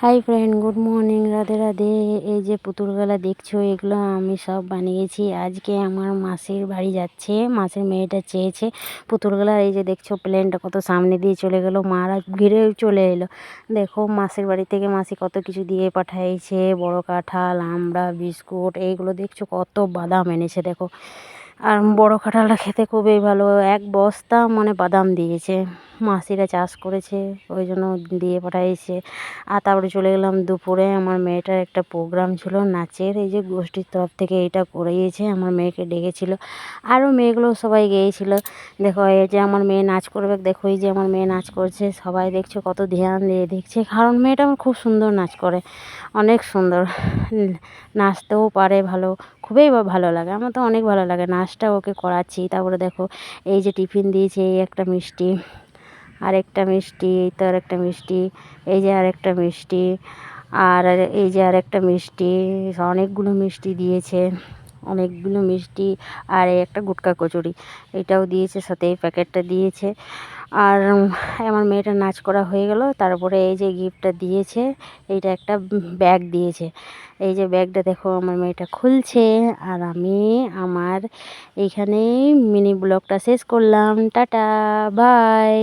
Hi friend, good morning, Radhe Radhe. এই যে পুতুলগুলা দেখছো, এগুলো আমি সব বানিয়েছি। আজকে আমার মাসির বাড়ি যাচ্ছে, মাসির মেয়েটা চেয়েছে পুতুলগুলা। এই যে দেখছো প্লেনটা কত সামনে দিয়ে চলে গেল, মারা ঘিরেও চলে এলো। দেখো মাসির বাড়ি থেকে মাসি কত কিছু দিয়ে পাঠাইছে, বড় কাঁঠাল, আমড়া, বিস্কুট, এইগুলো দেখছো কত বাদাম এনেছে দেখো। আর বড় কাঁঠালটা খেতে খুবই ভালো, এক বস্তা মানে বাদাম দিয়েছে। মাসিরা চাষ করেছে, ওই জন্য দিয়ে পাঠাইছে। আর তারপরে চলে গেলাম দুপুরে। আমার মেয়েটার একটা প্রোগ্রাম ছিল নাচের, এই যে গোষ্ঠীর তরফ থেকে এটা করিয়েছে, আমার মেয়েকে ডেকেছিল। আরও মেয়েগুলো সবাই গিয়েছিল। দেখো এই যে আমার মেয়ে নাচ করবে, দেখো এই যে আমার মেয়ে নাচ করছে, সবাই দেখছো কত ধ্যান দিয়ে দেখছে, কারণ মেয়েটা আমার খুব সুন্দর নাচ করে, অনেক সুন্দর নাচতেও পারে ভালো, খুবই ভালো লাগে, আমার তো অনেক ভালো লাগে নাচটা, ওকে করাচ্ছি। তারপরে দেখো এই যে টিফিন দিয়েছে, এই একটা মিষ্টি, আরেকটা মিষ্টি, এই তো আরেকটা মিষ্টি, এই যে আরেকটা মিষ্টি, আর এই যে আরেকটা মিষ্টি, অনেকগুলো মিষ্টি দিয়েছে, অনেকগুলো মিষ্টি। আর এই একটা গুটকা কচুরি, এটাও দিয়েছে, সাথে এই প্যাকেটটা দিয়েছে। আর আমার মেয়েটার নাচ করা হয়ে গেল, তারপরে এই যে গিফটটা দিয়েছে, এইটা একটা ব্যাগ দিয়েছে। এই যে ব্যাগটা দেখো আমার মেয়েটা খুলছে। আর আমি আমার এইখানেই মিনি ব্লগটা শেষ করলাম। Tata, by.